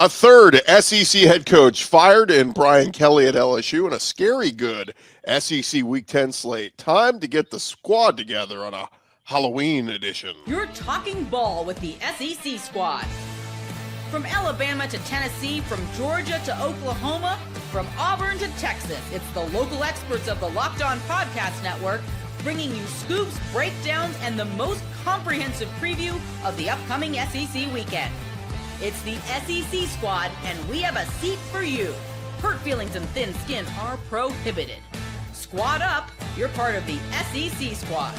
A third SEC head coach fired in Brian Kelly at LSU, and a scary good SEC Week 10 slate. Time to get the squad together on a Halloween edition. You're talking ball with the SEC squad. From Alabama to Tennessee, from Georgia to Oklahoma, from Auburn to Texas, it's the local experts of the Locked On Podcast Network bringing you scoops, breakdowns, and the most comprehensive preview of the upcoming SEC weekend. It's the SEC squad, and we have a seat for you. Hurt feelings and thin skin are prohibited. Squad up, you're part of the SEC squad.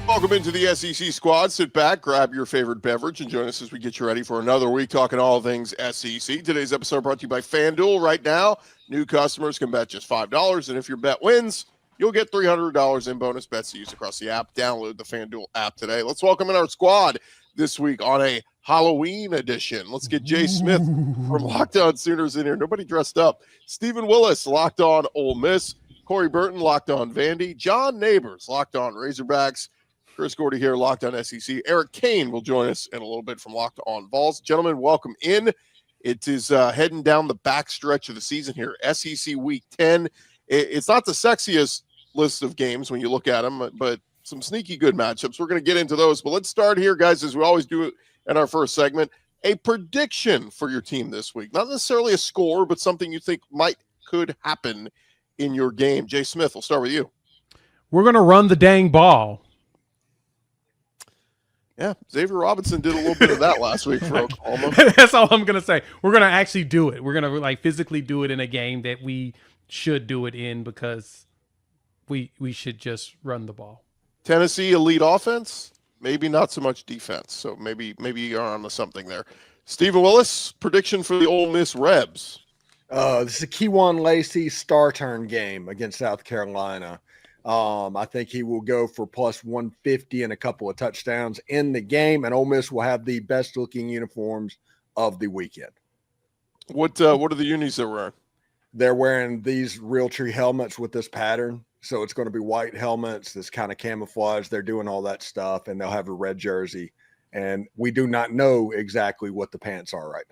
Welcome into the SEC squad. Sit back, grab your favorite beverage, and join us as we get you ready for another week talking all things SEC. Today's episode brought to you by FanDuel. Right now, new customers can bet just $5, and if your bet wins, you'll get $300 in bonus bets to use across the app. Download the FanDuel app today. Let's welcome in our squad this week on a Halloween edition. Let's get Jay Smith from Locked On Sooners in here. Nobody dressed up. Stephen Willis, Locked On Ole Miss. Corey Burton, Locked On Vandy. John Neighbors, Locked On Razorbacks. Chris Gordy here, Locked On SEC. Eric Kane will join us in a little bit from Locked On Vols. Gentlemen, welcome in. It is heading down the back stretch of the season here. SEC Week 10. It's not the sexiest list of games when you look at them, but some sneaky good matchups. We're going to get into those, but let's start here, guys, as we always do in our first segment. A prediction for your team this week. Not necessarily a score, but something you think could happen in your game. Jay Smith, we'll start with you. We're going to run the dang ball. Yeah, Xavier Robinson did a little bit of that last week for Oklahoma. That's all I'm going to say. We're going to actually do it. We're going to physically do it in a game that we should do it in because we should just run the ball. Tennessee elite offense, maybe not so much defense. So maybe you're on to something there. Stephen Willis, prediction for the Ole Miss Rebs. This is a Kejuan Lacey star turn game against South Carolina. I think he will go for plus 150 and a couple of touchdowns in the game, and Ole Miss will have the best looking uniforms of the weekend. What are the unis they're wearing? They're wearing these Realtree helmets with this pattern. So it's going to be white helmets, this kind of camouflage. They're doing all that stuff, and they'll have a red jersey. And we do not know exactly what the pants are right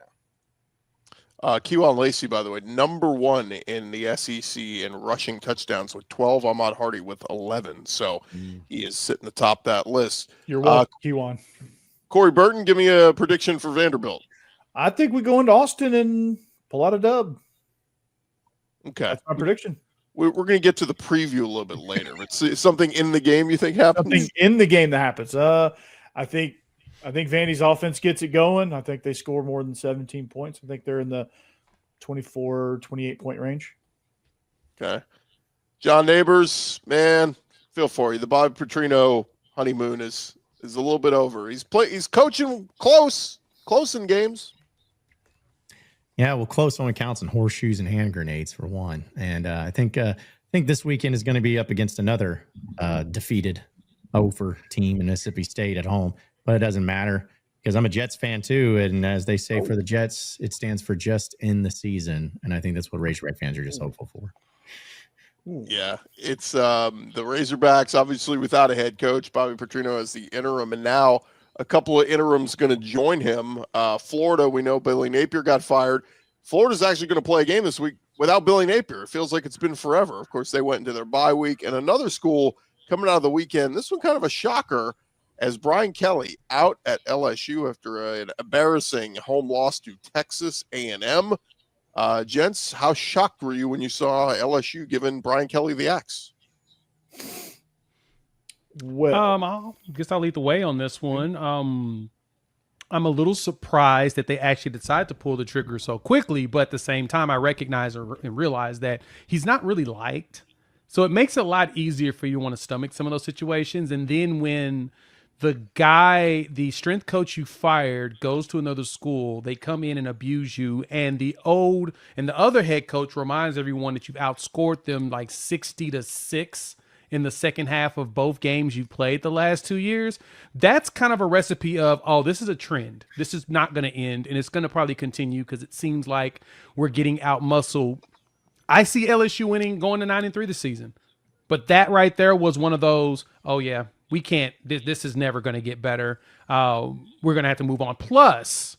now. Kejuan Lacey, by the way, number one in the SEC in rushing touchdowns with 12. Ahmad Hardy with 11. So he is sitting atop that list. You're welcome, Kejuan. Corey Burton, give me a prediction for Vanderbilt. I think we go into Austin and pull out a dub. Okay. That's my prediction. We're going to get to the preview a little bit later. It's something in the game you think happens? Something in the game that happens. I think Vandy's offense gets it going. I think they score more than 17 points. I think they're in the 24, 28-point range. Okay. John Neighbors, man, feel for you. The Bob Petrino honeymoon is a little bit over. He's coaching close in games. Yeah, well, close only counts in horseshoes and hand grenades for one. And I think this weekend is going to be up against another defeated over team in Mississippi State at home. But it doesn't matter because I'm a Jets fan too. And as they say for the Jets, it stands for just in the season. And I think that's what Razorback fans are just hopeful for. Yeah, it's the Razorbacks, obviously without a head coach. Bobby Petrino as the interim, and now a couple of interims going to join him. Florida, we know Billy Napier got fired. Florida's actually going to play a game this week without Billy Napier. It feels like it's been forever. Of course, they went into their bye week. And another school coming out of the weekend, this one kind of a shocker, as Brian Kelly out at LSU after an embarrassing home loss to Texas A&M. Gents, how shocked were you when you saw LSU giving Brian Kelly the axe? Well, I guess I'll lead the way on this one. I'm a little surprised that they actually decided to pull the trigger so quickly, but at the same time, I recognize and realize that he's not really liked. So it makes it a lot easier for you to want to stomach some of those situations. And then when the strength coach you fired goes to another school, they come in and abuse you, and the other head coach reminds everyone that you've outscored them like 60-6 in the second half of both games you've played the last 2 years. That's kind of a recipe of, oh, this is a trend. This is not going to end, and it's going to probably continue because it seems like we're getting out-muscled. I see LSU winning, going to 9-3 this season. But that right there was one of those, oh, yeah, we can't, this is never going to get better. We're going to have to move on. Plus,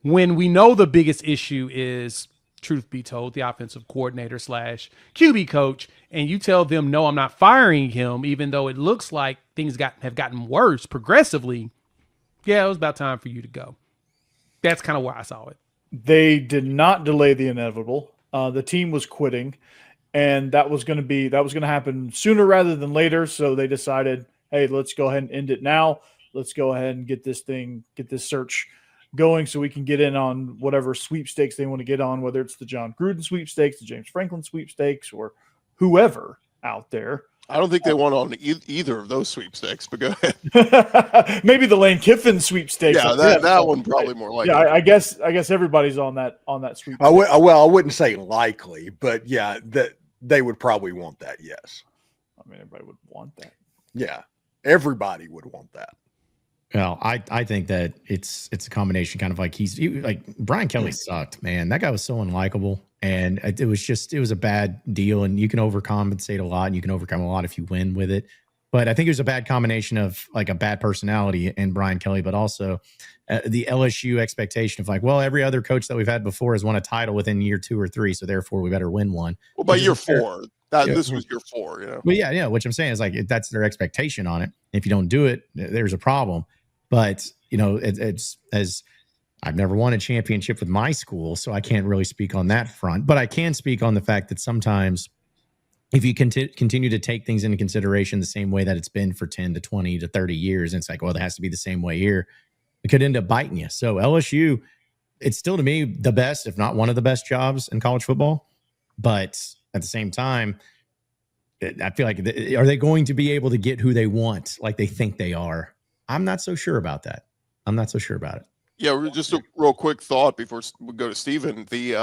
when we know the biggest issue is, truth be told, the offensive coordinator / QB coach, and you tell them, no, I'm not firing him, even though it looks like things have gotten worse progressively. Yeah, it was about time for you to go. That's kind of where I saw it. They did not delay the inevitable. The team was quitting, and that was going to happen sooner rather than later. So they decided, hey, let's go ahead and end it now. Let's go ahead and get this search going so we can get in on whatever sweepstakes they want to get on, whether it's the John Gruden sweepstakes, the James Franklin sweepstakes, or whoever out there. I don't think they won on either of those sweepstakes, but go ahead. Maybe the Lane Kiffin sweepstakes. Yeah, that one probably more likely. Yeah, I guess everybody's on that sweepstakes. I wouldn't say likely, but yeah, that they would probably want that. Yes. I mean, everybody would want that. Yeah, everybody would want that. Well, I think that it's a combination, kind of like like Brian Kelly sucked, man. That guy was so unlikable, and it was a bad deal. And you can overcompensate a lot, and you can overcome a lot if you win with it. But I think it was a bad combination of like a bad personality in Brian Kelly, but also the LSU expectation of like, well, every other coach that we've had before has won a title within year 2 or 3, so therefore we better win one. Well, by year 4, this was year 4, you know. Well, yeah. What I'm saying is like that's their expectation on it. If you don't do it, there's a problem. But, you know, it's as I've never won a championship with my school, so I can't really speak on that front. But I can speak on the fact that sometimes if you continue to take things into consideration the same way that it's been for 10 to 20 to 30 years, and it's like, well, it has to be the same way here, it could end up biting you. So LSU, it's still to me the best, if not one of the best jobs in college football. But at the same time, I feel like, are they going to be able to get who they want like they think they are? I'm not so sure about that. Yeah, just a real quick thought before we go to Steven. The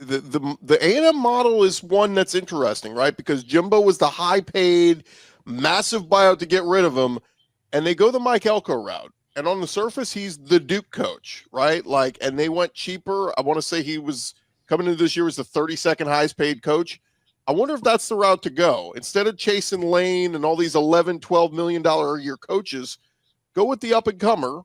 A&M model is one that's interesting, right? Because Jimbo was the high-paid, massive buyout to get rid of him, and they go the Mike Elko route. And on the surface, he's the Duke coach, right? Like, and they went cheaper. I want to say he was coming into this year was the 32nd highest-paid coach. I wonder if that's the route to go. Instead of chasing Lane and all these $11, $12 million a year coaches, go with the up-and-comer,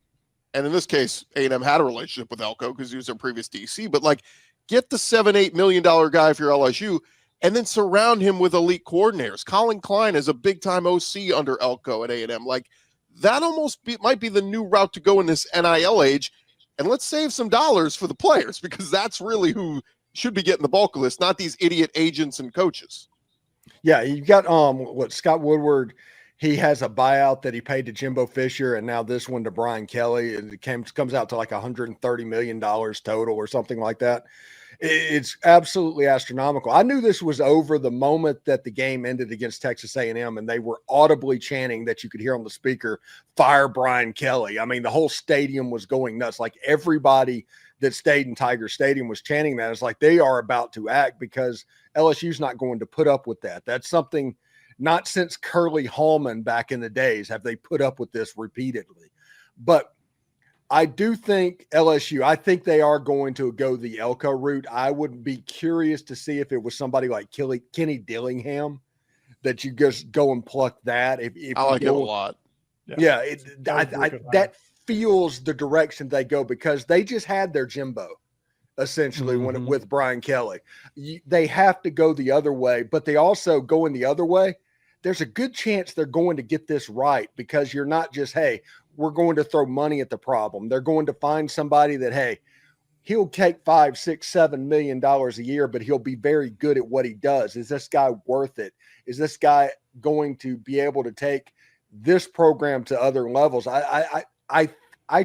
and in this case, A&M had a relationship with Elko because he was their previous DC, but like get the $7-8 million guy for your LSU and then surround him with elite coordinators. Colin Klein is a big-time OC under Elko at A&M. Like that might be the new route to go in this NIL age, and let's save some dollars for the players because that's really who should be getting the bulk of this, not these idiot agents and coaches. Yeah, you got Scott Woodward. He has a buyout that he paid to Jimbo Fisher, and now this one to Brian Kelly. It comes out to like $130 million total or something like that. It's absolutely astronomical. I knew this was over the moment that the game ended against Texas A&M, and they were audibly chanting that you could hear on the speaker, "Fire Brian Kelly." I mean, the whole stadium was going nuts. Like everybody that stayed in Tiger Stadium was chanting that. It's like they are about to act because LSU's not going to put up with that. That's something. Not since Curly Hallman back in the days have they put up with this repeatedly. But I do think LSU, I think they are going to go the Elko route. I would be curious to see if it was somebody like Kenny Dillingham that you just go and pluck that. If I like it a lot. Yeah, that feels the direction they go because they just had their Jimbo essentially with Brian Kelly. They have to go the other way, but they also go in the other way. There's a good chance they're going to get this right because you're not just, hey, we're going to throw money at the problem. They're going to find somebody that, hey, he'll take $5, $6, $7 million a year, but he'll be very good at what he does. Is this guy worth it? Is this guy going to be able to take this program to other levels? I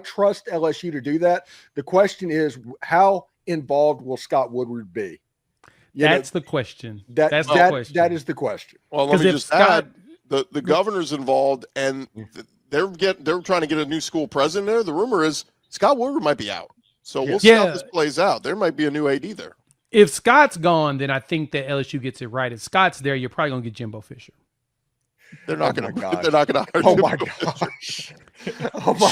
trust LSU to do that. The question is, how involved will Scott Woodward be? That's the question. That is the question. Well, let me just add, the governor's involved, and they're trying to get a new school president there. The rumor is Scott Woodward might be out. So we'll see how this plays out. There might be a new AD there. If Scott's gone, then I think that LSU gets it right. If Scott's there, you're probably going to get Jimbo Fisher. They're not going to hire Jimbo Fisher.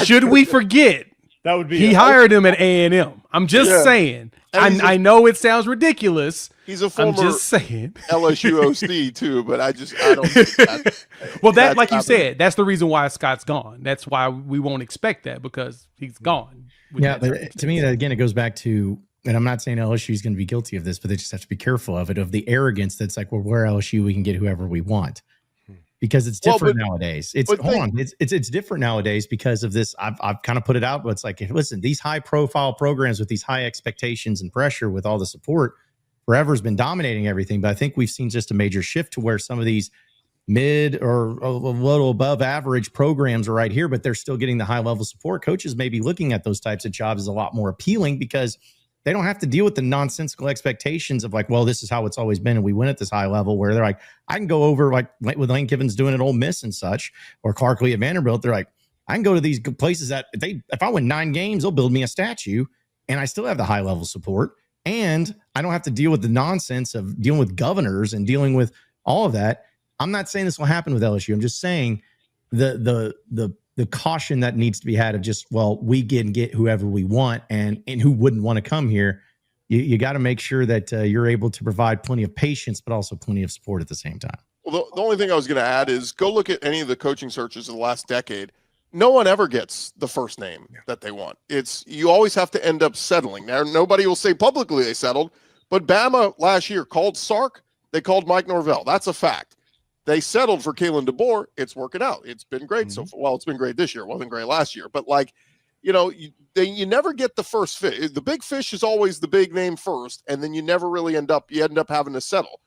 Should we forget? That would be he hired him at A&M. I'm just saying. I know it sounds ridiculous. He's a former LSU OC too, but I don't think that. Well, like you said, that's the reason why Scott's gone. That's why we won't expect that because he's gone. Yeah, but to me, that again, it goes back to, and I'm not saying LSU is going to be guilty of this, but they just have to be careful of it, of the arrogance that's like, well, we're LSU, we can get whoever we want. Because it's different nowadays. It's different nowadays because of this. I've kind of put it out, but it's like, listen, these high profile programs with these high expectations and pressure with all the support forever has been dominating everything. But I think we've seen just a major shift to where some of these mid or a little above average programs are right here, but they're still getting the high level support. Coaches may be looking at those types of jobs as a lot more appealing because they don't have to deal with the nonsensical expectations of like, well, this is how it's always been. And we win at this high level where they're like, I can go over like with Lane Kiffin's doing at Ole Miss and such, or Clark Lee at Vanderbilt. They're like, I can go to these places that if I win 9 games, they'll build me a statue and I still have the high level support. And I don't have to deal with the nonsense of dealing with governors and dealing with all of that. I'm not saying this will happen with LSU. I'm just saying the caution that needs to be had of just, well, we can get whoever we want and who wouldn't want to come here. You got to make sure that you're able to provide plenty of patience, but also plenty of support at the same time. Well, the only thing I was going to add is go look at any of the coaching searches of the last decade. No one ever gets the first name that they want. You always have to end up settling. Now, nobody will say publicly they settled, but Bama last year called Sark. They called Mike Norvell. That's a fact. They settled for Kalen DeBoer. It's working out. It's been great so far. Well, it's been great this year. It wasn't great last year. But, like, you never get the first fish. The big fish is always the big name first, and then you never really end up having to settle.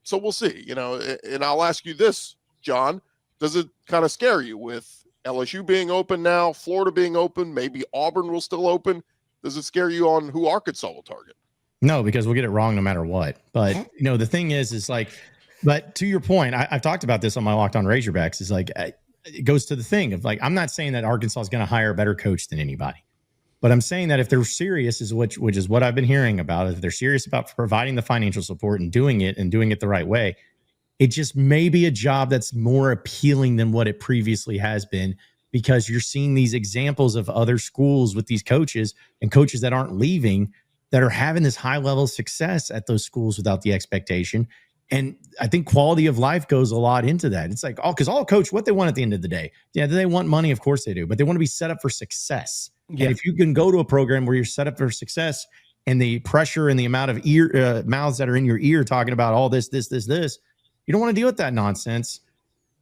So we'll see, and I'll ask you this, John, does it kind of scare you with LSU being open now, Florida being open, maybe Auburn will still open? Does it scare you on who Arkansas will target? No, because we'll get it wrong no matter what. But, the thing is like, but to your point, I've talked about this on my Locked On Razorbacks, is like, it goes to the thing of like, I'm not saying that Arkansas is going to hire a better coach than anybody, but I'm saying that if they're serious, which is what I've been hearing about, if they're serious about providing the financial support and doing it the right way, it just may be a job that's more appealing than what it previously has been, because you're seeing these examples of other schools with these coaches and coaches that aren't leaving that are having this high level of success at those schools without the expectation. And I think quality of life goes a lot into that. It's like, because all coach, what they want at the end of the day, do they want money? Of course they do, but they want to be set up for success. Yeah. And if you can go to a program where you're set up for success and the pressure and the amount of mouths that are in your ear talking about all this, you don't want to deal with that nonsense.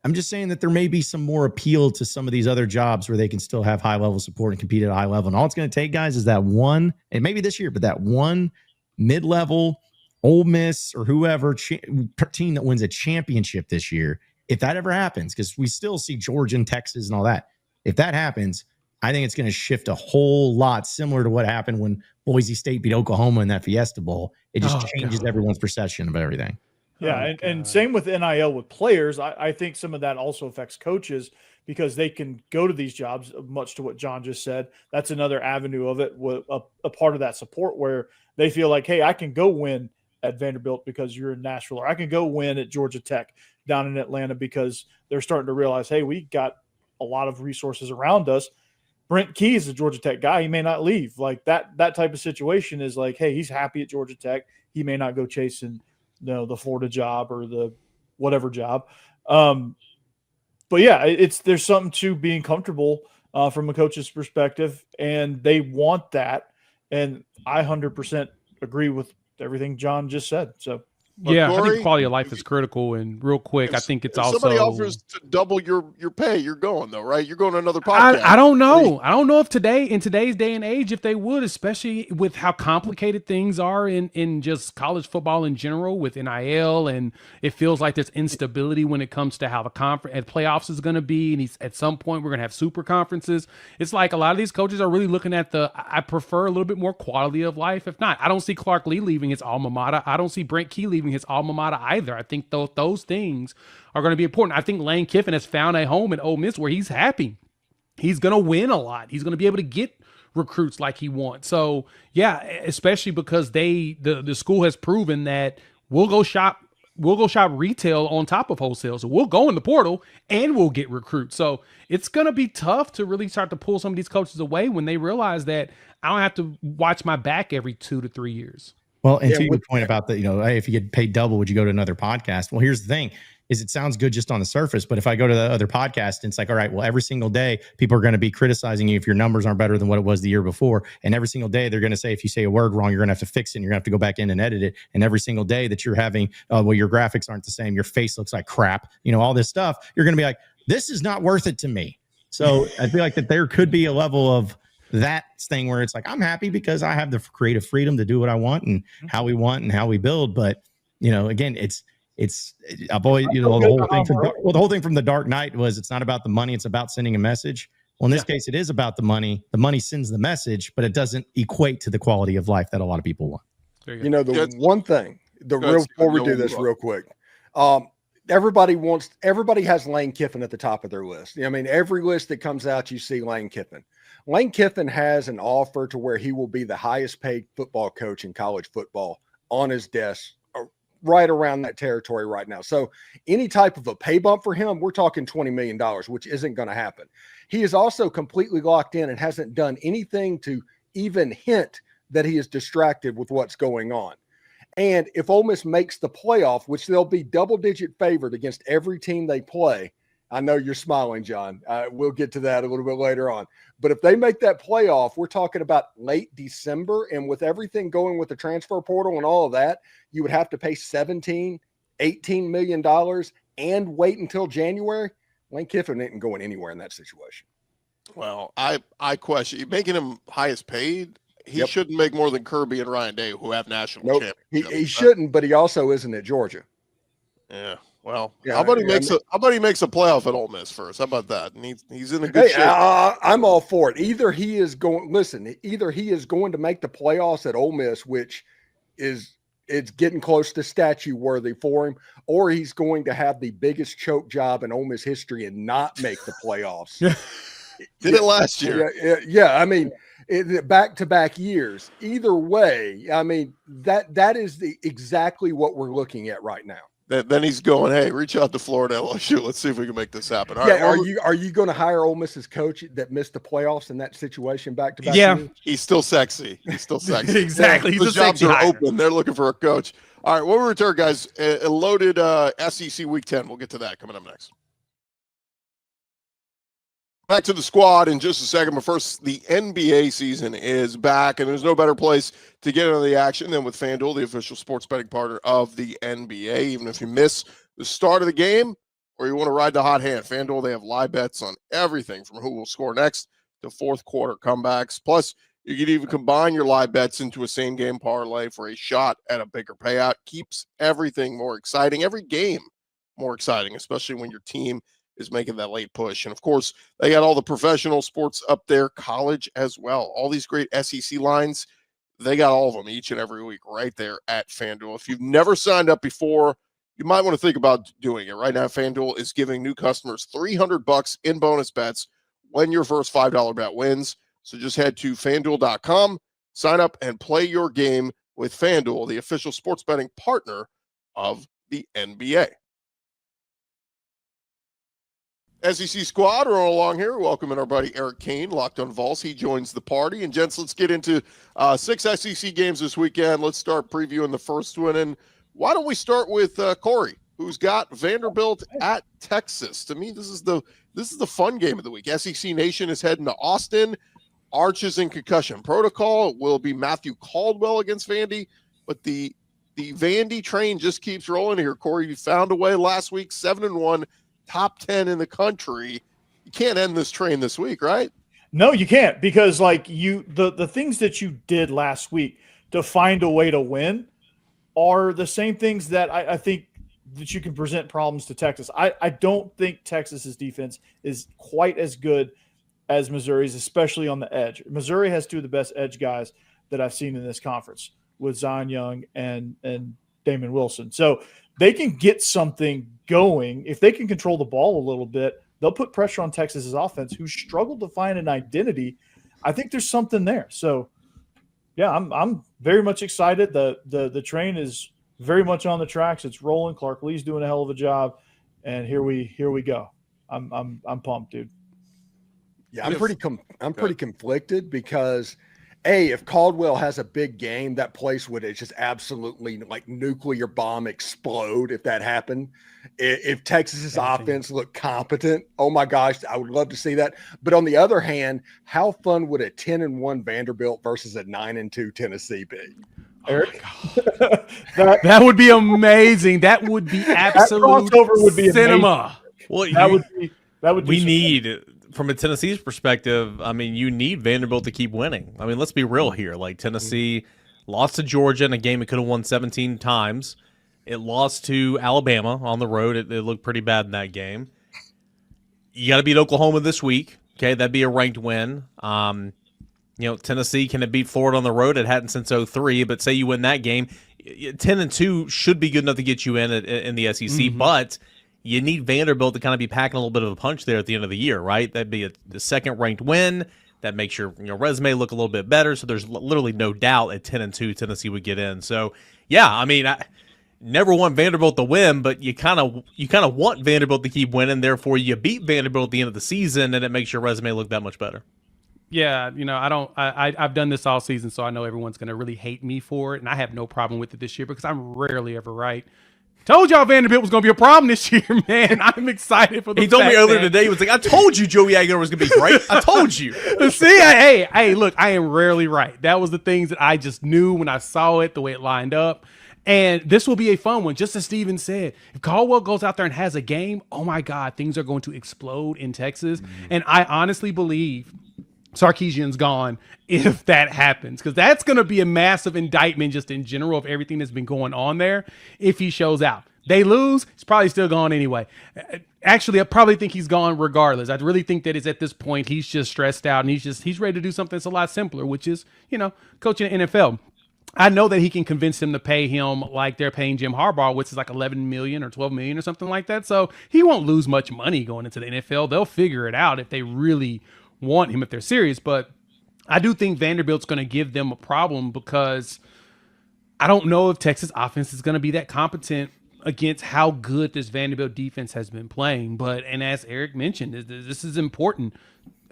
I'm just saying that there may be some more appeal to some of these other jobs where they can still have high level support and compete at a high level. And all it's going to take, guys, is that one, and maybe this year, but that one mid-level Ole Miss or whoever team that wins a championship this year. If that ever happens, because we still see Georgia and Texas and all that. If that happens, I think it's going to shift a whole lot, similar to what happened when Boise State beat Oklahoma in that Fiesta Bowl. It just changes everyone's perception of everything. Yeah, and same with NIL with players. I think some of that also affects coaches because they can go to these jobs, much to what John just said. That's another avenue of it, a part of that support where they feel like, hey, I can go win at Vanderbilt because you're in Nashville, or I can go win at Georgia Tech down in Atlanta because they're starting to realize, hey, we got a lot of resources around us. Brent Key is a Georgia Tech guy. He may not leave. Like that type of situation is like, hey, he's happy at Georgia Tech. He may not go chasing, the Florida job or the whatever job. But yeah, there's something to being comfortable from a coach's perspective, and they want that. And I 100% agree with everything John just said. So yeah, Corey, I think quality of life is critical. And real quick, I think it's also somebody offers to double your pay. You're going though, right? You're going to another podcast. I don't know. I don't know if in today's day and age, if they would, especially with how complicated things are in just college football in general with NIL, and it feels like there's instability when it comes to how the conference and playoffs is going to be. And at some point we're going to have super conferences. It's like a lot of these coaches are really looking at I prefer a little bit more quality of life. If not, I don't see Clark Lee leaving his alma mater. I don't see Brent Key leaving his alma mater either. I think those things are going to be important. I think Lane Kiffin has found a home in Ole Miss where he's happy. He's going to win a lot. He's going to be able to get recruits like he wants. So yeah, especially because the school has proven that we'll go shop retail on top of wholesale. So we'll go in the portal and we'll get recruits. So it's going to be tough to really start to pull some of these coaches away when they realize that I don't have to watch my back every 2 to 3 years. Well, and to your point about hey, if you get paid double, would you go to another podcast? Well, here's the thing. is it sounds good just on the surface. But if I go to the other podcast and it's like, all right, well, every single day people are going to be criticizing you if your numbers aren't better than what it was the year before. And every single day they're going to say, if you say a word wrong, you're going to have to fix it. And you're going to have to go back in and edit it. And every single day that you're having, well, your graphics aren't the same. Your face looks like crap. All this stuff. You're going to be like, this is not worth it to me. So I feel like that there could be a level of that thing where it's like, I'm happy because I have the creative freedom to do what I want and how we want and how we build. But, again, I've always, the whole thing from the Dark Knight was, it's not about the money, it's about sending a message. Well, in this case, it is about the money. The money sends the message, but it doesn't equate to the quality of life that a lot of people want. One thing, before we do this real quick, everybody has Lane Kiffin at the top of their list. Every list that comes out, you see Lane Kiffin. Lane Kiffin has an offer to where he will be the highest paid football coach in college football on his desk, right around that territory right now. So any type of a pay bump for him, we're talking $20 million, which isn't going to happen. He is also completely locked in and hasn't done anything to even hint that he is distracted with what's going on. And if Ole Miss makes the playoff, which they'll be double-digit favored against every team they play, I know you're smiling, John. We'll get to that a little bit later on. But if they make that playoff, we're talking about late December. And with everything going with the transfer portal and all of that, you would have to pay $17, $18 million and wait until January. Lane Kiffin isn't going anywhere in that situation. Well, I question making him highest paid. He shouldn't make more than Kirby and Ryan Day, who have national championships. He shouldn't, but he also isn't at Georgia. Yeah. Well, how about he makes a playoff at Ole Miss first? How about that? And he's in a good shape. I'm all for it. Either he is going to make the playoffs at Ole Miss, which it's getting close to statue worthy for him, or he's going to have the biggest choke job in Ole Miss history and not make the playoffs. Did it last year? Yeah. Back-to-back years. Either way, that is exactly what we're looking at right now. Then he's going, hey, reach out to Florida LSU. Let's see if we can make this happen. All right, are you going to hire Ole Miss's coach that missed the playoffs in that situation back-to-back? Yeah, years? He's still sexy. Exactly. The jobs are open. They're looking for a coach. All right, when we return, guys, a loaded SEC Week 10. We'll get to that coming up next. Back to the squad in just a second, but first, the NBA season is back, and there's no better place to get into the action than with FanDuel, the official sports betting partner of the NBA. Even if you miss the start of the game or you want to ride the hot hand, FanDuel, they have live bets on everything from who will score next to fourth quarter comebacks. Plus, you can even combine your live bets into a same-game parlay for a shot at a bigger payout. Keeps everything more exciting, every game more exciting, especially when your team is making that late push. And of course, they got all the professional sports up there, college as well. All these great SEC lines, they got all of them each and every week right there at FanDuel. If you've never signed up before, you might want to think about doing it. Right now, FanDuel is giving new customers $300 in bonus bets when your first $5 bet wins. So just head to FanDuel.com, sign up, and play your game with FanDuel, the official sports betting partner of the NBA. SEC squad are all along here. Welcoming our buddy Eric Kane, Locked on Vols. He joins the party. And gents, let's get into 6 SEC games this weekend. Let's start previewing the first one. And why don't we start with Corey, who's got Vanderbilt at Texas? To me, this is the fun game of the week. SEC Nation is heading to Austin. Arch is in concussion protocol. It will be Matthew Caldwell against Vandy, but the Vandy train just keeps rolling here. Corey, you found a way last week, 7-1. Top 10 in the country. You can't end this train this week, right? No, you can't, because the things that you did last week to find a way to win are the same things that I think that you can present problems to Texas. I don't think Texas's defense is quite as good as Missouri's, especially on the edge. Missouri has two of the best edge guys that I've seen in this conference with Zion Young and Damon Wilson. So they can get something going. If they can control the ball a little bit, they'll put pressure on Texas's offense, who struggled to find an identity. I think there's something there. So, yeah, I'm very much excited. The train is very much on the tracks. It's rolling. Clark Lee's doing a hell of a job, and here we go. I'm pumped, dude. Yeah, I'm pretty conflicted because if Caldwell has a big game, that place would just absolutely like nuclear bomb explode if that happened. If Texas's offense looked competent, oh my gosh, I would love to see that. But on the other hand, how fun would a 10-1 Vanderbilt versus a 9-2 Tennessee be? Eric? That would be amazing. That would be absolute crossover would be cinema. Well, that would be we need, from a Tennessee's perspective, I mean, you need Vanderbilt to keep winning. I mean, let's be real here. Like, Tennessee lost to Georgia in a game it could have won 17 times. It lost to Alabama on the road. It looked pretty bad in that game. You got to beat Oklahoma this week. Okay, that'd be a ranked win. Tennessee can beat Florida on the road. It hadn't since 2003, but say you win that game, 10-2 should be good enough to get you in the SEC, but you need Vanderbilt to kind of be packing a little bit of a punch there at the end of the year, right? That'd be the second ranked win. That makes your resume look a little bit better. So there's literally no doubt at 10-2 Tennessee would get in. So yeah, I mean, I never want Vanderbilt to win, but you kind of want Vanderbilt to keep winning. Therefore, you beat Vanderbilt at the end of the season, and it makes your resume look that much better. Yeah, I've done this all season, so I know everyone's going to really hate me for it, and I have no problem with it this year because I'm rarely ever right. Told y'all Vanderbilt was going to be a problem this year, man. I'm excited for the He told me earlier today, he was like, I told you Joey Aguilar was going to be great. I told you. See, hey, look, I am rarely right. That was the things that I just knew when I saw it, the way it lined up. And this will be a fun one. Just as Steven said, if Caldwell goes out there and has a game, oh my God, things are going to explode in Texas. And I honestly believe Sarkisian's gone if that happens, because that's going to be a massive indictment just in general of everything that's been going on there if he shows out. They lose, he's probably still gone anyway. Actually, I probably think he's gone regardless. I really think that it's at this point he's just stressed out and he's ready to do something that's a lot simpler, which is, coaching the NFL. I know that he can convince them to pay him like they're paying Jim Harbaugh, which is like $11 million or $12 million or something like that. So he won't lose much money going into the NFL. They'll figure it out if they really want him, if they're serious. But I do think Vanderbilt's going to give them a problem because I don't know if Texas offense is going to be that competent against how good this Vanderbilt defense has been playing. And as Eric mentioned, this is important.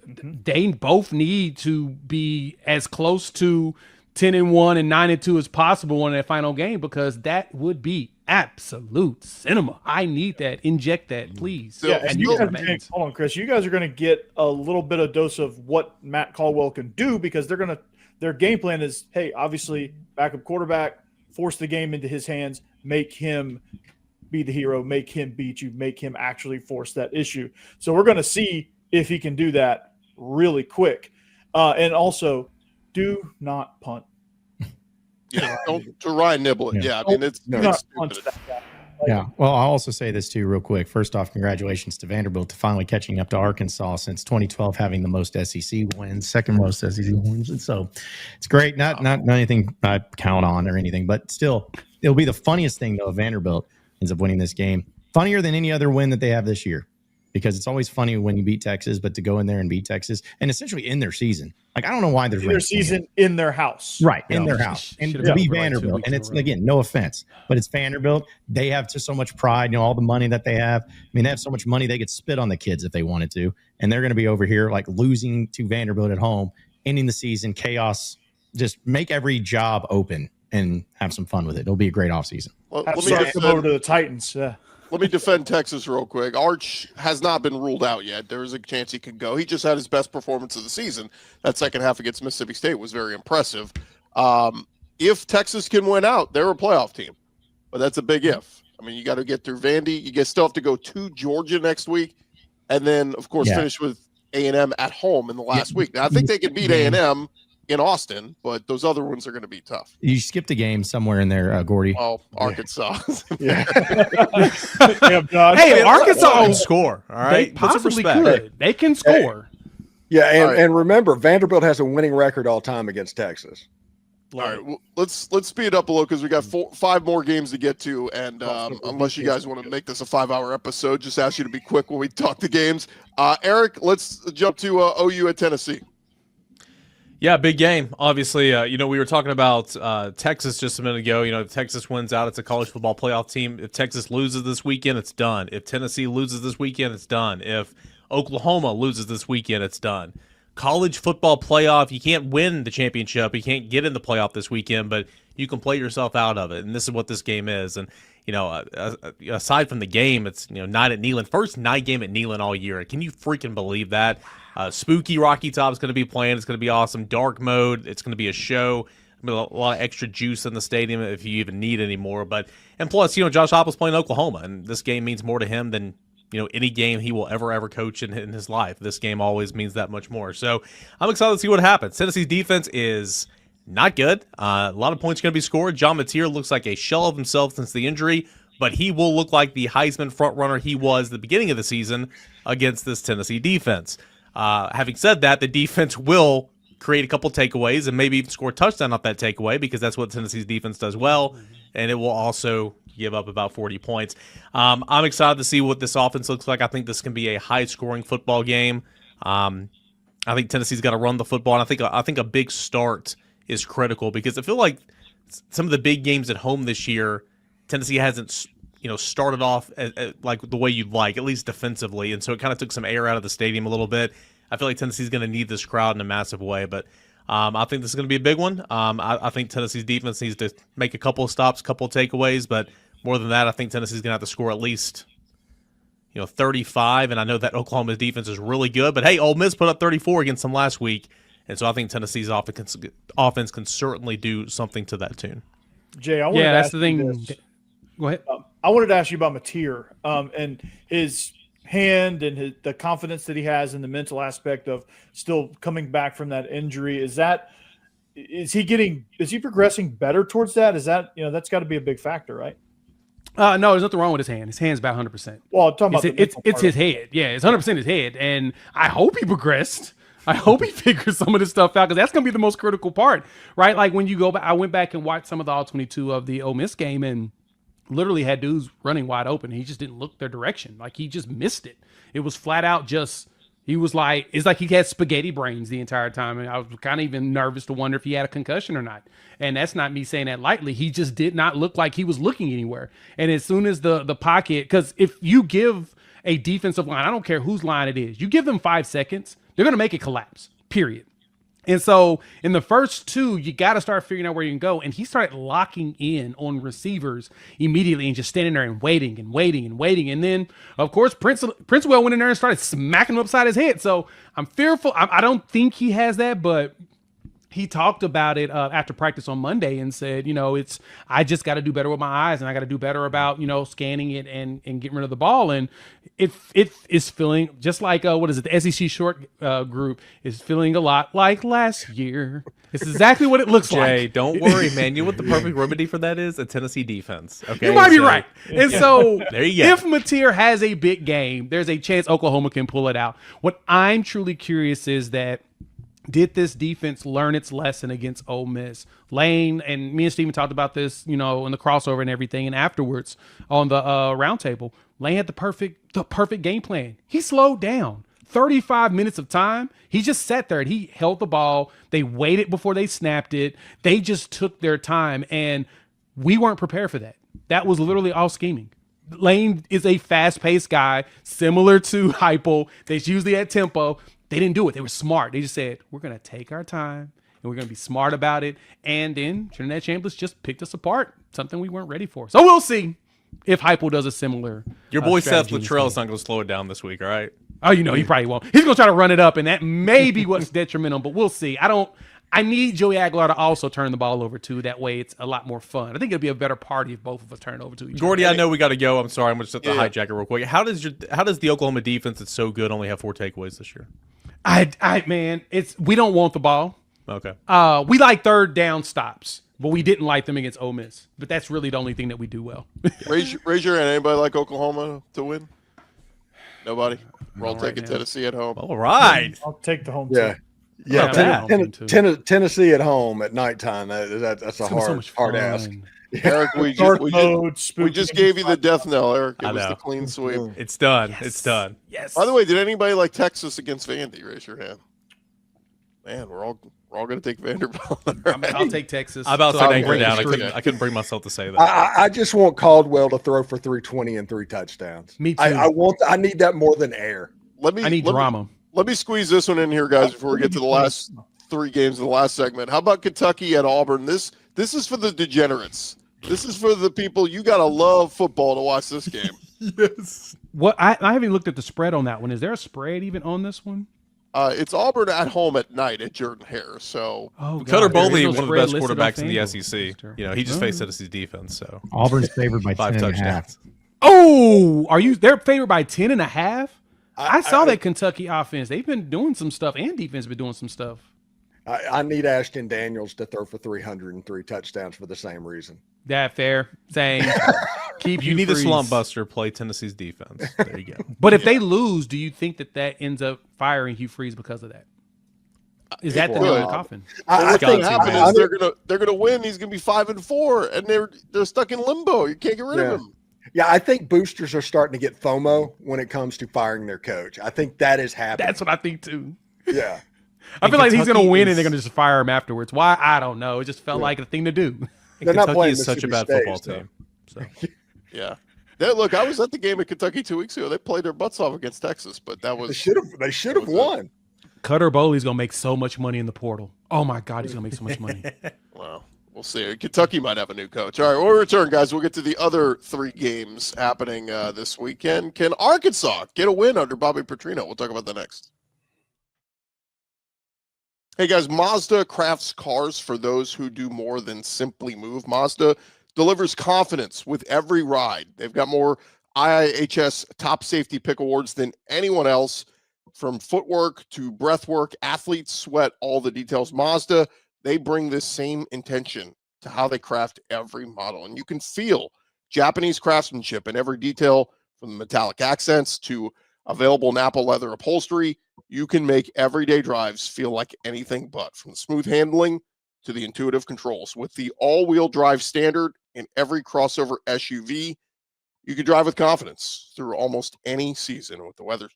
They both need to be as close to 10-1 and 9-2 as possible in that final game, because that would be absolute cinema. I need that. Inject that, please. Yeah, and hold on, Chris. You guys are going to get a little bit of dose of what Matt Caldwell can do, because their game plan is, hey, obviously backup quarterback, force the game into his hands, make him be the hero, make him beat you, make him actually force that issue. So we're going to see if he can do that really quick. And also, do not punt. Yeah, don't to Ryan Niblett. Yeah, I mean it's punch that guy. Yeah. Well, I'll also say this too, real quick. First off, congratulations to Vanderbilt to finally catching up to Arkansas since 2012, having the most SEC wins, second most SEC wins. And so it's great. Not anything I count on or anything, but still, it'll be the funniest thing though if Vanderbilt ends up winning this game. Funnier than any other win that they have this year. Because it's always funny when you beat Texas, but to go in there and beat Texas and essentially in their season. Like, I don't know why there's their season in their house. Right, in their house. And to be Vanderbilt. And it's, again, no offense, but it's Vanderbilt. They have just so much pride, all the money that they have. I mean, they have so much money, they could spit on the kids if they wanted to. And they're going to be over here, like, losing to Vanderbilt at home, ending the season, chaos. Just make every job open and have some fun with it. It'll be a great offseason. Well, let me come over to the Titans. Let me defend Texas real quick. Arch has not been ruled out yet. There is a chance he could go. He just had his best performance of the season. That second half against Mississippi State was very impressive. If Texas can win out, they're a playoff team. But that's a big if. I mean, you got to get through Vandy. You still have to go to Georgia next week. And then, of course, finish with A&M at home in the last week. Now, I think they can beat A&M in Austin, but those other ones are going to be tough. You skipped a game somewhere in there, Gordy. Oh, Arkansas. Yeah. Hey, Arkansas can score. All right, they possibly could. They can score. Yeah, and remember, Vanderbilt has a winning record all time against Texas. All right, well, let's speed up a little because we got 5 more games to get to, and unless you guys want to make this a 5-hour episode, just ask you to be quick when we talk the games. Eric, let's jump to OU at Tennessee. Yeah, big game. Obviously, we were talking about Texas just a minute ago. If Texas wins out, it's a college football playoff team. If Texas loses this weekend, it's done. If Tennessee loses this weekend, it's done. If Oklahoma loses this weekend, it's done. college football playoff. You can't win the championship. You can't get in the playoff this weekend, but you can play yourself out of it. And this is what this game is. And, aside from the game, it's, night at Neyland. First night game at Neyland all year. Can you freaking believe that? Spooky Rocky Top's going to be playing. It's going to be awesome. Dark mode. It's going to be a show. A lot of extra juice in the stadium if you even need any more. And plus, Josh Heupel's playing Oklahoma, and this game means more to him than any game he will ever coach in his life. This game always means that much more. So I'm excited to see what happens. Tennessee's defense is not good. A lot of points going to be scored. John Mateer looks like a shell of himself since the injury, but he will look like the Heisman frontrunner he was at the beginning of the season against this Tennessee defense. Having said that, the defense will create a couple takeaways and maybe even score a touchdown off that takeaway, because that's what Tennessee's defense does well, and it will also give up about 40 points. I'm excited to see what this offense looks like. I think this can be a high-scoring football game. I think Tennessee's got to run the football, and I think a big start is critical, because I feel like some of the big games at home this year, Tennessee hasn't started off like the way you'd like, at least defensively, and so it kind of took some air out of the stadium a little bit. I feel like Tennessee's going to need this crowd in a massive way, but I think this is going to be a big one. I think Tennessee's defense needs to make a couple of stops, couple of takeaways, but more than that, I think Tennessee's going to have to score at least 35, and I know that Oklahoma's defense is really good, but hey, Ole Miss put up 34 against them last week, and so I think Tennessee's offense can certainly do something to that tune. Jay, I wanted to ask that's the thing. you this. Go ahead. I wanted to ask you about Mateer and his hand and the confidence that he has in the mental aspect of still coming back from that injury. Is he progressing better towards that? Is that, that's got to be a big factor, right? No, there's nothing wrong with his hand. His hand's about 100%. Well, I'm talking about it's his head. Yeah, it's 100% his head. And I hope he progressed. I hope he figures some of this stuff out, because that's going to be the most critical part, right? Like when you go back, I went back and watched some of the All-22 of the Ole Miss game, and literally had dudes running wide open. He just didn't look their direction. Like he just missed it. It was flat out it's like he had spaghetti brains the entire time. And I was kind of even nervous to wonder if he had a concussion or not. And that's not me saying that lightly. He just did not look like he was looking anywhere. And as soon as the pocket, because if you give a defensive line, I don't care whose line it is, you give them 5 seconds, they're going to make it collapse, period. And so in the first two, you got to start figuring out where you can go. And he started locking in on receivers immediately and just standing there and waiting and waiting and waiting. And then, of course, Princewell went in there and started smacking him upside his head. So I'm fearful. I don't think he has that, but he talked about it after practice on Monday and said, I just got to do better with my eyes, and I got to do better about, scanning it and getting rid of the ball. And it is feeling just like, the SEC short group is feeling a lot like last year. It's exactly what it looks like. Jay, don't worry, man. You know what the perfect remedy for that is? A Tennessee defense. Okay, you might be right. And so there you go. If Mateer has a big game, there's a chance Oklahoma can pull it out. What I'm truly curious is that, did this defense learn its lesson against Ole Miss? Lane and me and Steven talked about this, in the crossover and everything, and afterwards on the roundtable. Lane had the perfect game plan. He slowed down. 35 minutes of time, he just sat there and he held the ball. They waited before they snapped it. They just took their time, and we weren't prepared for that. That was literally all scheming. Lane is a fast-paced guy, similar to Heupel. That's usually at tempo. They didn't do it. They were smart. They just said, we're going to take our time and we're going to be smart about it. And then Trinidad Chambliss just picked us apart, something we weren't ready for. So we'll see if Heupel does a similar Your boy Seth strategy Luttrell is not going to slow it down this week, all right? Oh, he probably won't. He's going to try to run it up, and that may be what's detrimental, but we'll see. I need Joey Aguilar to also turn the ball over, too. That way it's a lot more fun. I think it'll be a better party if both of us turn it over to each other. Gordy, I know we got to go. I'm sorry. I'm going to set the hijacker real quick. How does the Oklahoma defense that's so good only have 4 takeaways this year? Man, we don't want the ball. Okay. We like third down stops, but we didn't like them against Ole Miss. But that's really the only thing that we do well. raise your hand. Anybody like Oklahoma to win? Nobody. We're all taking now. Tennessee at home. All right. I'll take the home Yeah. team. Yeah, Yeah, Tennessee at home at nighttime. That's a hard ask. Eric, we just gave you the death knell, Eric. It was the clean sweep. It's done. Yes. It's done. Yes. By the way, did anybody like Texas against Vandy? Raise your hand. Man, we're all going to take Vanderbilt. I'll take Texas. I about said anchor down. Okay. I couldn't bring myself to say that. I just want Caldwell to throw for 320 and 3 touchdowns. Me too. I need that more than air. I need drama. Let me squeeze this one in here, guys, before we get to the last three games of the last segment. How about Kentucky at Auburn? This is for the degenerates. This is for the people. You got to love football to watch this game. Yes. What I haven't looked at the spread on that one. Is there a spread even on this one? It's Auburn at home at night at Jordan Hare. So Cutter Bowley, There one is no of the best spread listed quarterbacks on in the FanDuel. SEC. You know, he just faced Tennessee's defense, so Auburn's favored by 5 10 and a half. touchdowns. Oh, they're favored by 10.5? I saw that Kentucky offense. They've been doing some stuff, and defense been doing some stuff. I need Ashton Daniels to throw for 303 touchdowns for the same reason. That fair. Same. Keep You need a Freeze. slump buster. Play Tennessee's defense. There you go. But if they lose, do you think that ends up firing Hugh Freeze because of that? Is that the nail in the coffin? I What's think going to happen I- is they're gonna win. He's gonna be 5-4, and they're stuck in limbo. You can't get rid of him. Yeah, I think boosters are starting to get FOMO when it comes to firing their coach. I think that is happening. That's what I think too. Yeah. I feel like he's going to win, and is- they're going to just fire him afterwards. Why? I don't know. It just felt like a thing to do. They're not Kentucky playing is such a bad Mississippi football State, team. So. Yeah. Look, I was at the game at Kentucky 2 weeks ago. They played their butts off against Texas, but that was They should have won. Cutter Bowley's going to make so much money in the portal. Oh my God, he's going to make so much money. Well, we'll see. Kentucky might have a new coach. All right, when we return, guys, we'll get to the other three games happening this weekend. Can Arkansas get a win under Bobby Petrino? We'll talk about that next. Hey, guys, Mazda crafts cars for those who do more than simply move. Mazda delivers confidence with every ride. They've got more IIHS top safety pick awards than anyone else. From footwork to breathwork, athletes sweat all the details. Mazda, they bring this same intention to how they craft every model. And you can feel Japanese craftsmanship in every detail, from the metallic accents to available Napa leather upholstery. You can make everyday drives feel like anything but, from the smooth handling to the intuitive controls. With the all-wheel drive standard in every crossover SUV, you can drive with confidence through almost any season. With the weather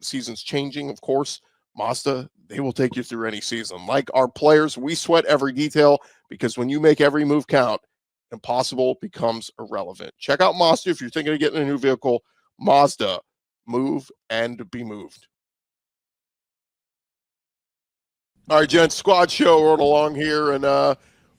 seasons changing, of course, Mazda, they will take you through any season. Like our players, we sweat every detail, because when you make every move count, impossible becomes irrelevant. Check out Mazda if you're thinking of getting a new vehicle. Mazda, move and be moved. All right, gents, squad show rolling along here, and we'll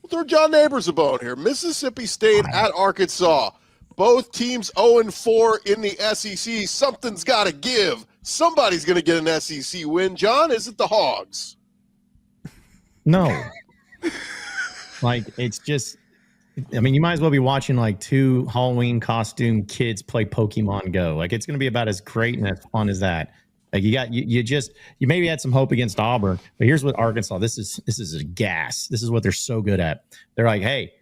throw John Neighbors a bone here. Mississippi State at Arkansas. Both teams 0-4 in the SEC. Something's got to give. Somebody's going to get an SEC win. John, is it the Hogs? No. Like, it's just, I mean, you might as well be watching like two Halloween costume kids play Pokemon Go. Like, it's going to be about as great and as fun as that. Like, you maybe had some hope against Auburn, but here's what Arkansas, this is a gas. This is what they're so good at. They're like, hey,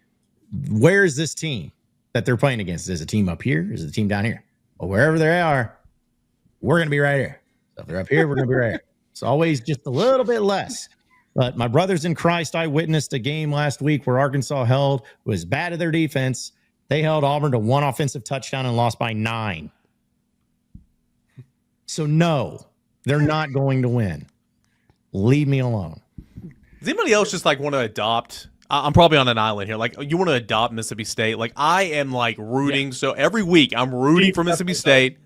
where's this team that they're playing against? Is it a team up here? Is it a team down here? Well, wherever they are, we're going to be right here. So if they're up here, we're going to be right here. It's always just a little bit less. But my brothers in Christ, I witnessed a game last week where Arkansas was bad at their defense. They held Auburn to one offensive touchdown and lost by 9. So no, they're not going to win. Leave me alone. Does anybody else just like want to adopt? I'm probably on an island here. Like, you want to adopt Mississippi State? Like, I am like rooting. Yeah. So every week I'm rooting for Mississippi State.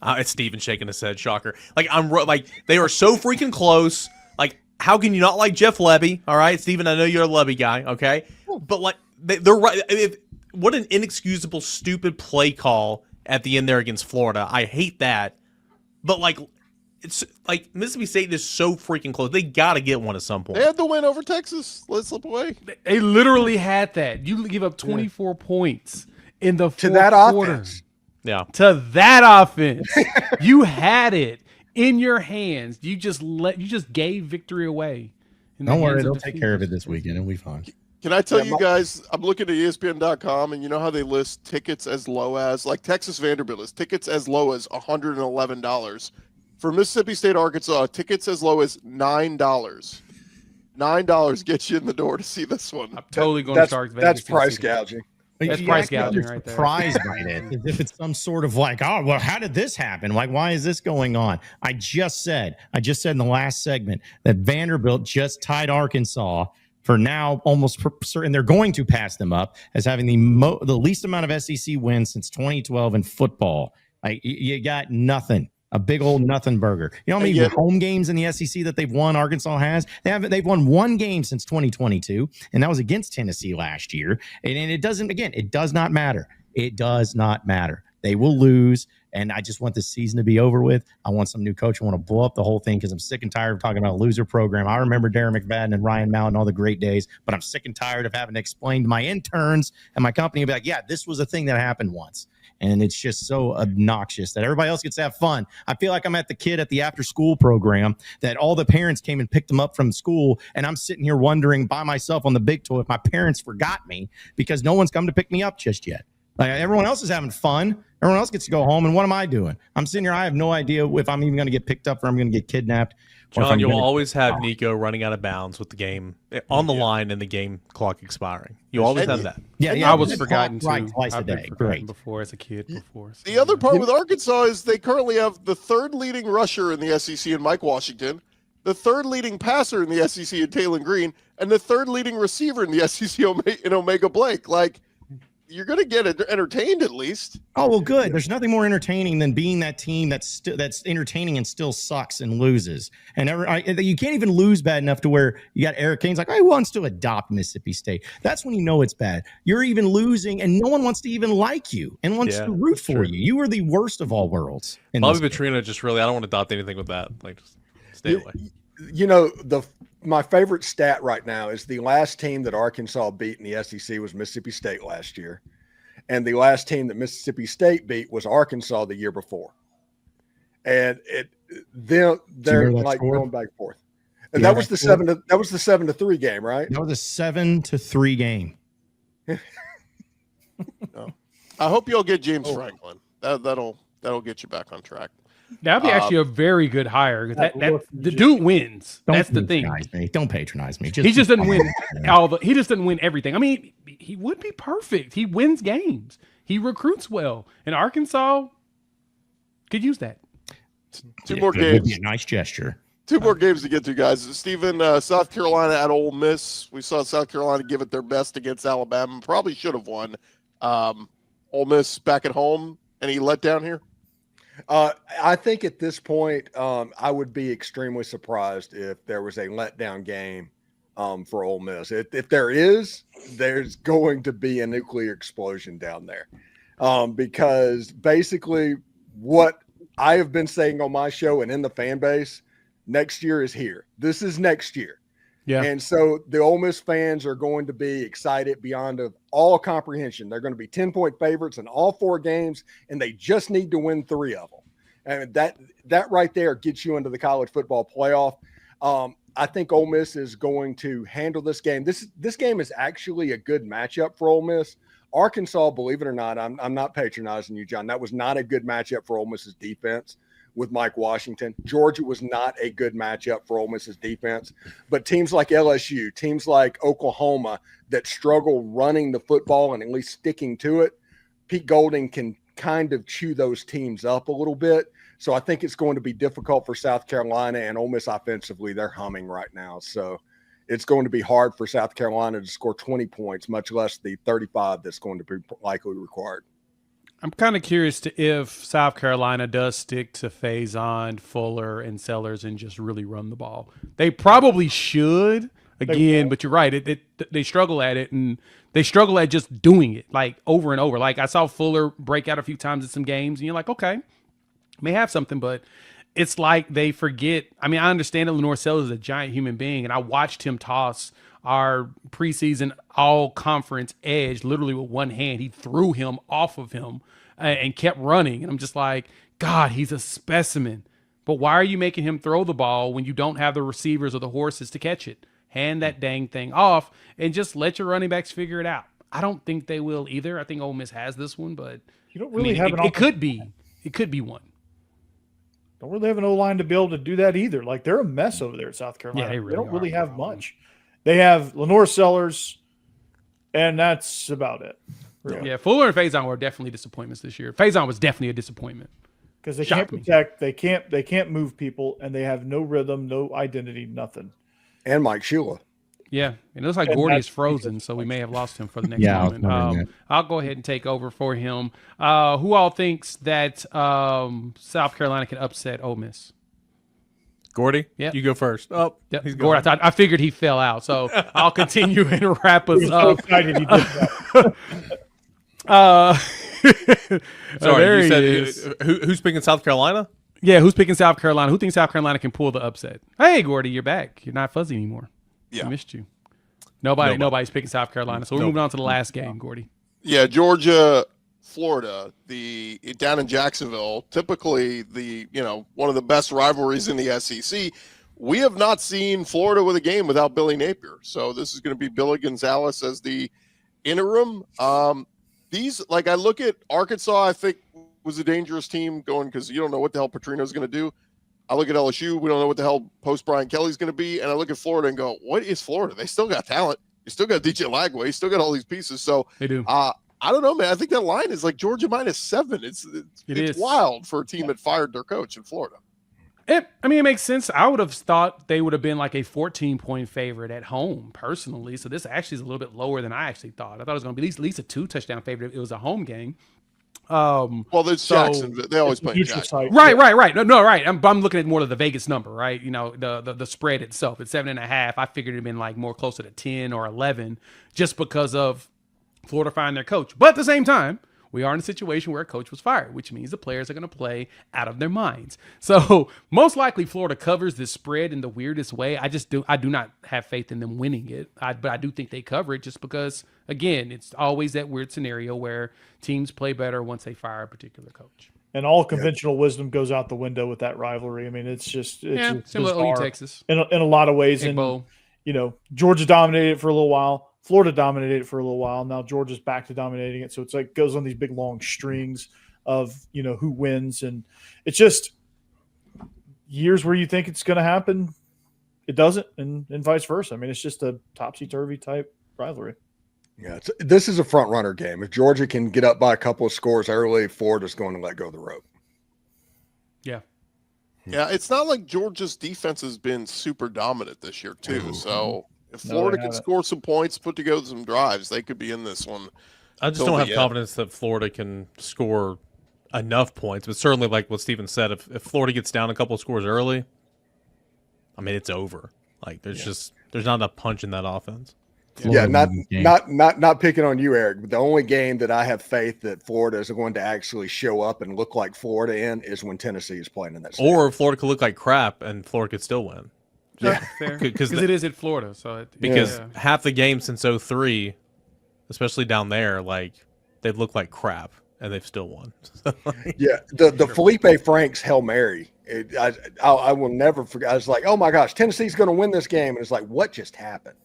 It's Steven shaking his head. Shocker. Like, like they are so freaking close. Like, how can you not like Jeff Lebby? All right, Steven, I know you're a Lebby guy. Okay, but like they're right. What an inexcusable, stupid play call at the end there against Florida. I hate that. But like, it's like Mississippi State is so freaking close. They got to get one at some point. They had the win over Texas. Let's slip away. They literally had that. You give up 24 points in the to that quarter. Offense. Yeah. To that offense. You had it in your hands. You just gave victory away. Don't worry, they'll take care of it this weekend. It'll be fun. Can I tell you guys, I'm looking at ESPN.com, and you know how they list tickets as low as, like Texas Vanderbilt is tickets as low as $111. For Mississippi State, Arkansas, tickets as low as $9. $9 gets you in the door to see this one. I'm totally going to Sharks Vegas. That's price gouging. That's price gouging right there. Surprised by it, as if it's some sort of like, oh, well, how did this happen? Like, why is this going on? I just said in the last segment that Vanderbilt just tied Arkansas for now almost certain they're going to pass them up as having the least amount of SEC wins since 2012 in football. You got nothing A big old nothing burger. You know how many home games in the SEC that they've won? Arkansas has. They've won one game since 2022, and that was against Tennessee last year. And it doesn't. Again, it does not matter. It does not matter. They will lose, and I just want this season to be over with. I want some new coach. I want to blow up the whole thing because I'm sick and tired of talking about a loser program. I remember Darren McFadden and Ryan Mallett and all the great days, but I'm sick and tired of having to explain to my interns and my company, be like, yeah, this was a thing that happened once. And it's just so obnoxious that everybody else gets to have fun. I feel like I'm at the kid at the after-school program that all the parents came and picked them up from school, and I'm sitting here wondering by myself on the big toy if my parents forgot me because no one's come to pick me up just yet. Like everyone else is having fun. Everyone else gets to go home, and what am I doing? I'm sitting here. I have no idea if I'm even going to get picked up or I'm going to get kidnapped. John, you'll always have Nico running out of bounds with the game on the line and the game clock expiring. You always have that. Yeah, I was forgotten too. Right, twice a day. Great. Before as a kid. Before. So. The other part with Arkansas is they currently have the third leading rusher in the SEC in Mike Washington, the third leading passer in the SEC in Taylon Green, and the third leading receiver in the SEC in Omega Blake. Like, you're going to get entertained at least. Oh, well, good. There's nothing more entertaining than being that team that's entertaining and still sucks and loses. And you can't even lose bad enough to where you got Eric Kane's like, I wants to adopt Mississippi State. That's when you know it's bad. You're even losing, and no one wants to even like you and wants to root for you. You are the worst of all worlds. Bobby Petrino just really, I don't want to adopt anything with that. Like, just stay away. You know, my favorite stat right now is the last team that Arkansas beat in the SEC was Mississippi State last year. And the last team that Mississippi State beat was Arkansas the year before. And they're like going back and forth. And that was the 7-3 game, right? That was a 7-3 game. I hope you'll get James Franklin. That'll get you back on track. That'd be actually a very good hire. The dude wins. That's the thing. Don't patronize me. He just doesn't win he just doesn't win everything. I mean, he would be perfect. He wins games. He recruits well. And Arkansas could use that. Two more games. Would be a nice gesture. Two more games to get to, guys. Stephen, South Carolina at Ole Miss. We saw South Carolina give it their best against Alabama. Probably should have won. Ole Miss back at home. Any letdown here? I think at this point, I would be extremely surprised if there was a letdown game for Ole Miss. If there is, there's going to be a nuclear explosion down there. Because basically what I have been saying on my show and in the fan base, next year is here. This is next year. Yeah. And so the Ole Miss fans are going to be excited beyond all comprehension. They're going to be 10-point favorites in all 4 games, and they just need to win 3 of them. And that right there gets you into the college football playoff. I think Ole Miss is going to handle this game. This game is actually a good matchup for Ole Miss. Arkansas, believe it or not, I'm not patronizing you, John. That was not a good matchup for Ole Miss's defense with Mike Washington. Georgia was not a good matchup for Ole Miss's defense, but teams like LSU, teams like Oklahoma that struggle running the football and at least sticking to it, Pete Golding can kind of chew those teams up a little bit. So I think it's going to be difficult for South Carolina, and Ole Miss offensively, they're humming right now. So it's going to be hard for South Carolina to score 20 points, much less the 35 that's going to be likely required. I'm kind of curious if South Carolina does stick to Faison, Fuller, and Sellers and just really run the ball. They probably should, again, but you're right. They struggle at it, and they struggle at just doing it, like, over and over. Like, I saw Fuller break out a few times in some games, and you're like, okay, may have something, but it's like they forget. I mean, I understand that Lenore Sellers is a giant human being, and I watched him toss our preseason all-conference edge literally with one hand. He threw him off of him and kept running. And I'm just like, God, he's a specimen. But why are you making him throw the ball when you don't have the receivers or the horses to catch it? Hand that dang thing off and just let your running backs figure it out. I don't think they will either. I think Ole Miss has this one, but you don't really have it could be. It could be one. Don't really have an O-line to be able to do that either. Like, they're a mess over there at South Carolina. Yeah, they don't really have much. They have Lenore Sellers, and that's about it. Really. Yeah, Fuller and Faison were definitely disappointments this year. Faison was definitely a disappointment because they can't protect, they can't move people, and they have no rhythm, no identity, nothing. And Mike Shula. Yeah, it looks like And Gordy is that's- frozen, so we may have lost him for the next Yeah, I was moment. wondering that. I'll go ahead and take over for him. Who all thinks that South Carolina can upset Ole Miss? Gordy, Yep. you go first. Oh, Yep. he's Gordy, going. I figured he fell out, so I'll continue and wrap us He was so up. excited he did that. Sorry, there you he said is. who's picking South Carolina? Yeah, who's picking South Carolina? Who thinks South Carolina can pull the upset? Hey, Gordy, you're back. You're not fuzzy anymore. Yeah. We missed you. Nobody's picking South Carolina. So we're moving on to the last game, Gordy. Yeah, Georgia, Florida, down in Jacksonville, typically one of the best rivalries in the SEC. We have not seen Florida with a game without Billy Napier. So this is going to be Billy Gonzalez as the interim. I look at Arkansas, I think was a dangerous team going because you don't know what the hell Petrino's going to do. I look at LSU, we don't know what the hell post Brian Kelly's going to be. And I look at Florida and go, what is Florida? They still got talent. You still got DJ Lagway. You still got all these pieces. So They do. I don't know, man. I think that line is like Georgia -7. It's wild for a team that fired their coach in Florida. It makes sense. I would have thought they would have been like a 14-point favorite at home, personally. So this actually is a little bit lower than I actually thought. I thought it was going to be at least a 2-touchdown favorite if it was a home game. Well, there's Jacksonville. They always play in Neutral Jacksonville. site. Right. No, right. I'm looking at more of the Vegas number, right? The spread itself. It's 7.5. I figured it'd been like more closer to 10 or 11 just because of Florida firing their coach. But at the same time, we are in a situation where a coach was fired, which means the players are going to play out of their minds. So most likely Florida covers this spread in the weirdest way. I do not have faith in them winning it. But I do think they cover it just because, again, it's always that weird scenario where teams play better once they fire a particular coach. And all conventional wisdom goes out the window with that rivalry. I mean, it's Similar to bizarre OU Texas. in a lot of ways. Big And Bowl. Georgia dominated it for a little while. Florida dominated it for a little while. Now Georgia's back to dominating it. So it's like goes on these big long strings of, who wins. And it's just years where you think it's going to happen. It doesn't. And vice versa. I mean, it's just a topsy-turvy type rivalry. Yeah, this is a front runner game. If Georgia can get up by a couple of scores early, Florida's going to let go of the rope. Yeah. Yeah, it's not like Georgia's defense has been super dominant this year, too. So if Florida can score some points, put together some drives, they could be in this one. I just don't have confidence that Florida can score enough points. But certainly, like what Steven said, if Florida gets down a couple of scores early, I mean, it's over. Like there's not enough punch in that offense. Yeah, not picking on you, Eric, but the only game that I have faith that Florida is going to actually show up and look like Florida in is when Tennessee is playing in that stadium. Or Florida could look like crap and Florida could still win. Yeah, fair. Because it is at Florida. So half the games since 2003, especially down there, like they've looked like crap and they've still won. Yeah, the Felipe Franks Hail Mary. I will never forget. I was like, oh my gosh, Tennessee's going to win this game, and it's like, what just happened?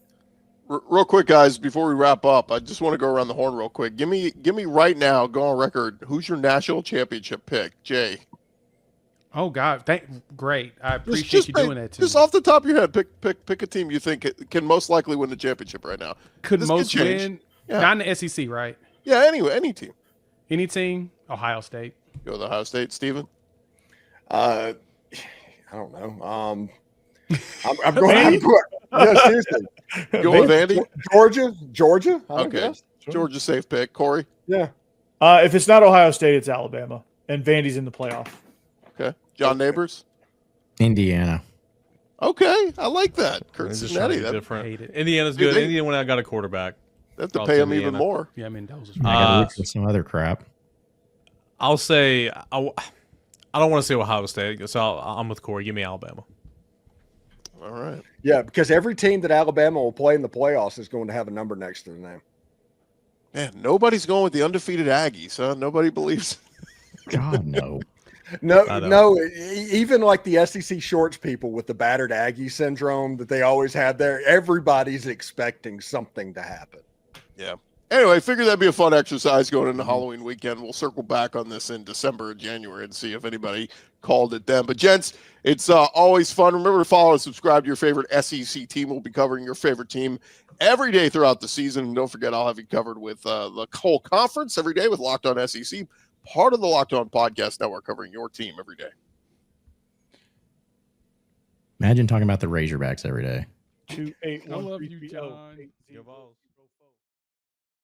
Real quick, guys, before we wrap up, I just want to go around the horn real quick. Give me right now, go on record, who's your national championship pick, Jay? Oh God, great! I appreciate you doing that too. Just off the top of your head, pick a team you think can most likely win the championship right now. Could This most change. win? Yeah. Not in the SEC, right? Yeah, anyway, any team. Any team? Ohio State. Go with Ohio State, Steven? I don't know. I'm going. Yeah, seriously. Go with Andy? Georgia. I Okay. guess. Georgia safe pick. Corey? Yeah. If it's not Ohio State, it's Alabama, and Vandy's in the playoff. Okay. John Neighbors? Indiana. Okay. I like that. Kurt It's just trying to Cincinnati. be That different. hate it. Indiana's good. Indiana went out got a quarterback. have to Oh, pay it's him even Indiana. more. Yeah, I mean that was. I got to look for some other crap. I'll say I don't want to say Ohio State, so I'm with Corey. Give me Alabama. All right. Yeah, because every team that Alabama will play in the playoffs is going to have a number next to their name. Man, nobody's going with the undefeated Aggies, huh? Nobody believes. God, no. No, even like the SEC shorts people with the battered Aggie syndrome that they always have there, everybody's expecting something to happen. Yeah. Anyway, I figured that'd be a fun exercise going into Halloween weekend. We'll circle back on this in December or January and see if anybody called it then. But, gents, it's always fun. Remember to follow and subscribe to your favorite SEC team. We'll be covering your favorite team every day throughout the season. And don't forget, I'll have you covered with the whole conference every day with Locked On SEC, part of the Locked On Podcast Network, covering your team every day. Imagine talking about the Razorbacks every day. 281. I love you, John. Go Vols.